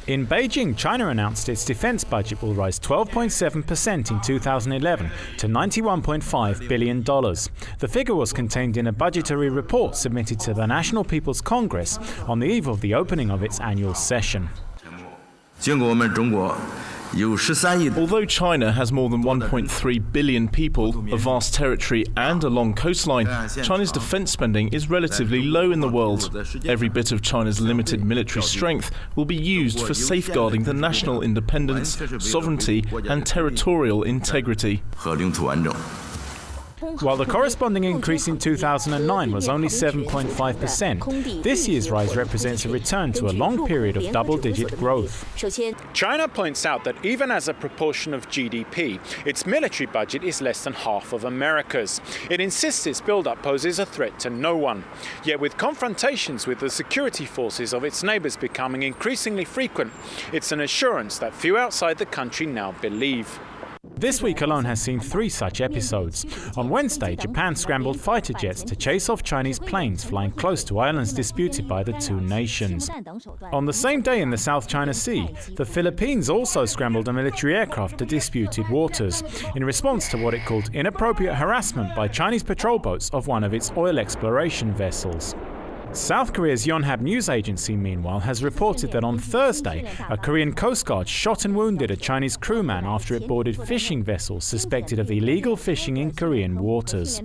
In Beijing, China announced its defense budget will rise 12.7% in 2011 to $91.5 billion. The figure was contained in a budgetary report submitted to the National People's Congress on the eve of the opening of its annual session. Although China has more than 1.3 billion people, a vast territory and a long coastline, China's defense spending is relatively low in the world. Every bit of China's limited military strength will be used for safeguarding the national independence, sovereignty and territorial integrity. While the corresponding increase in 2009 was only 7.5%, this year's rise represents a return to a long period of double-digit growth. China points out that even as a proportion of GDP, its military budget is less than half of America's. It insists its build-up poses a threat to no one. Yet with confrontations with the security forces of its neighbours becoming increasingly frequent, it's an assurance that few outside the country now believe. This week alone has seen 3 such episodes. On Wednesday, Japan scrambled fighter jets to chase off Chinese planes flying close to islands disputed by the two nations. On the same day in the South China Sea, the Philippines also scrambled a military aircraft to disputed waters, in response to what it called inappropriate harassment by Chinese patrol boats of one of its oil exploration vessels. South Korea's Yonhap news agency, meanwhile, has reported that on Thursday, a Korean Coast Guard shot and wounded a Chinese crewman after it boarded fishing vessels suspected of illegal fishing in Korean waters.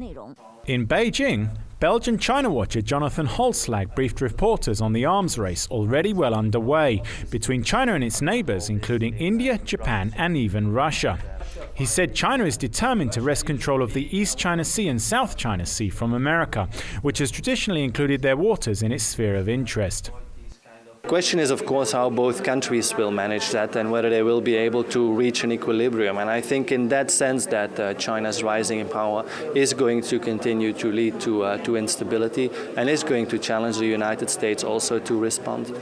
In Beijing, Belgian China watcher Jonathan Holslag briefed reporters on the arms race already well underway between China and its neighbours, including India, Japan and even Russia. He said China is determined to wrest control of the East China Sea and South China Sea from America, which has traditionally included their waters in its sphere of interest. The question is, of course, how both countries will manage that and whether they will be able to reach an equilibrium. And I think in that sense that China's rising in power is going to continue to lead to instability and is going to challenge the United States also to respond.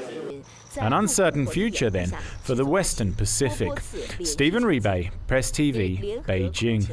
An uncertain future, then, for the Western Pacific. Stephen Rebay, Press TV, Beijing.